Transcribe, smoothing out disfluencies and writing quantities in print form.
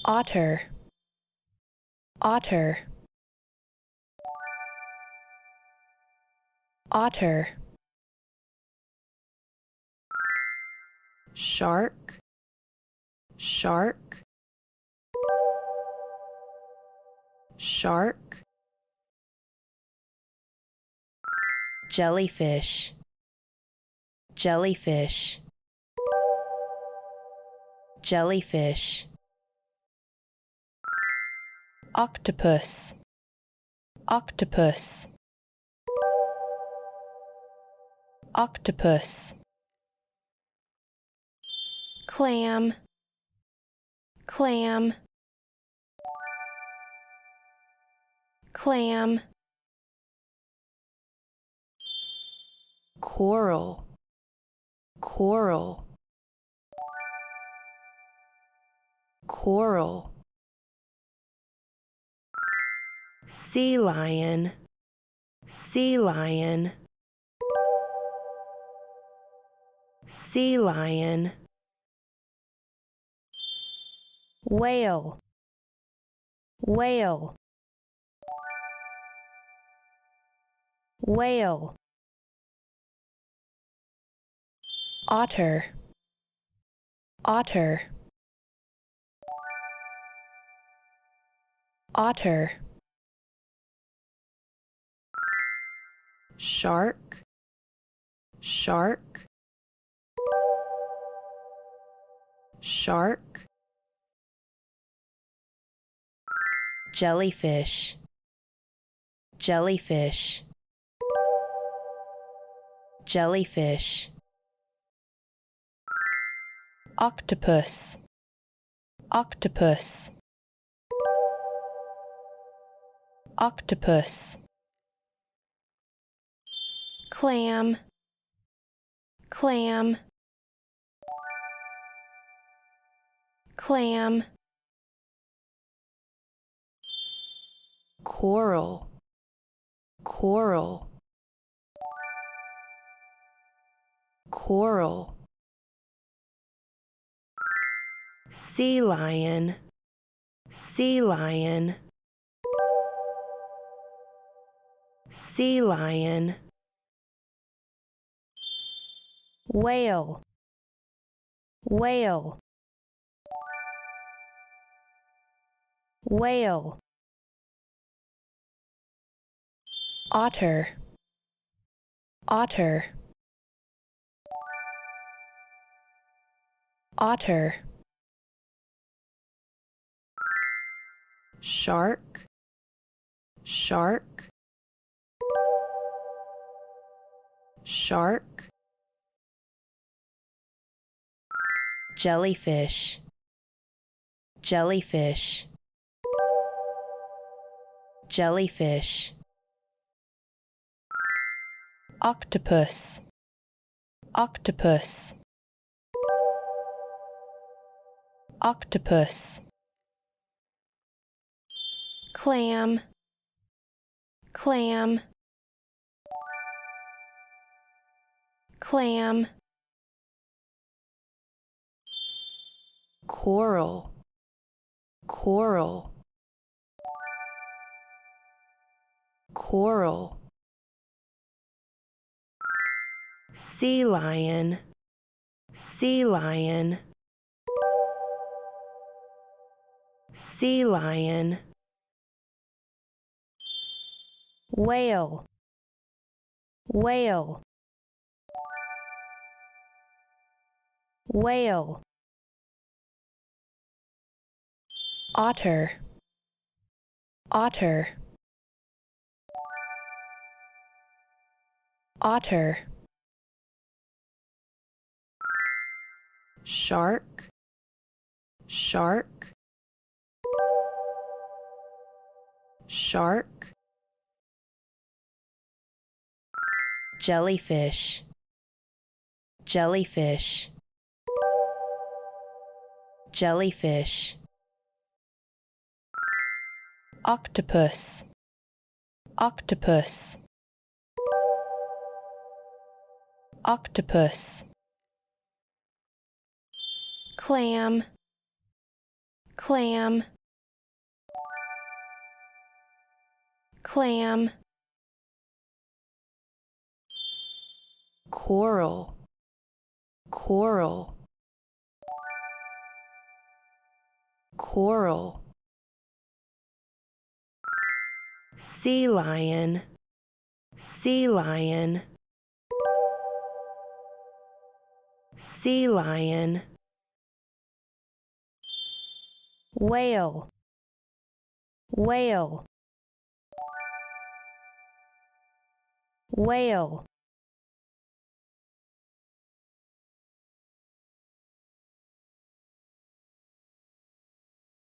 otter, otter, otter, shark, shark, shark, jellyfish, jellyfish, jellyfish, octopus, octopus, octopus, clam, clam, clam, coral, coral, coral, sea lion, sea lion, sea lion, whale, whale, whale, otter, otter, otter, shark, shark, shark, jellyfish, jellyfish, jellyfish, octopus, octopus, octopus, clam, clam, clam, coral, coral, coral, sea lion, sea lion, sea lion, whale, whale, whale, otter, otter, otter, shark, shark, shark, jellyfish, jellyfish, jellyfish, octopus, octopus, octopus, clam, clam, clam, coral, coral, coral, sea lion, sea lion, sea lion, whale, whale, whale, otter, otter, otter, shark, shark, shark, jellyfish, jellyfish, jellyfish, octopus, octopus, octopus, clam, clam, clam. Coral, coral, coral. Sea lion, sea lion, sea lion. Whale, whale, whale.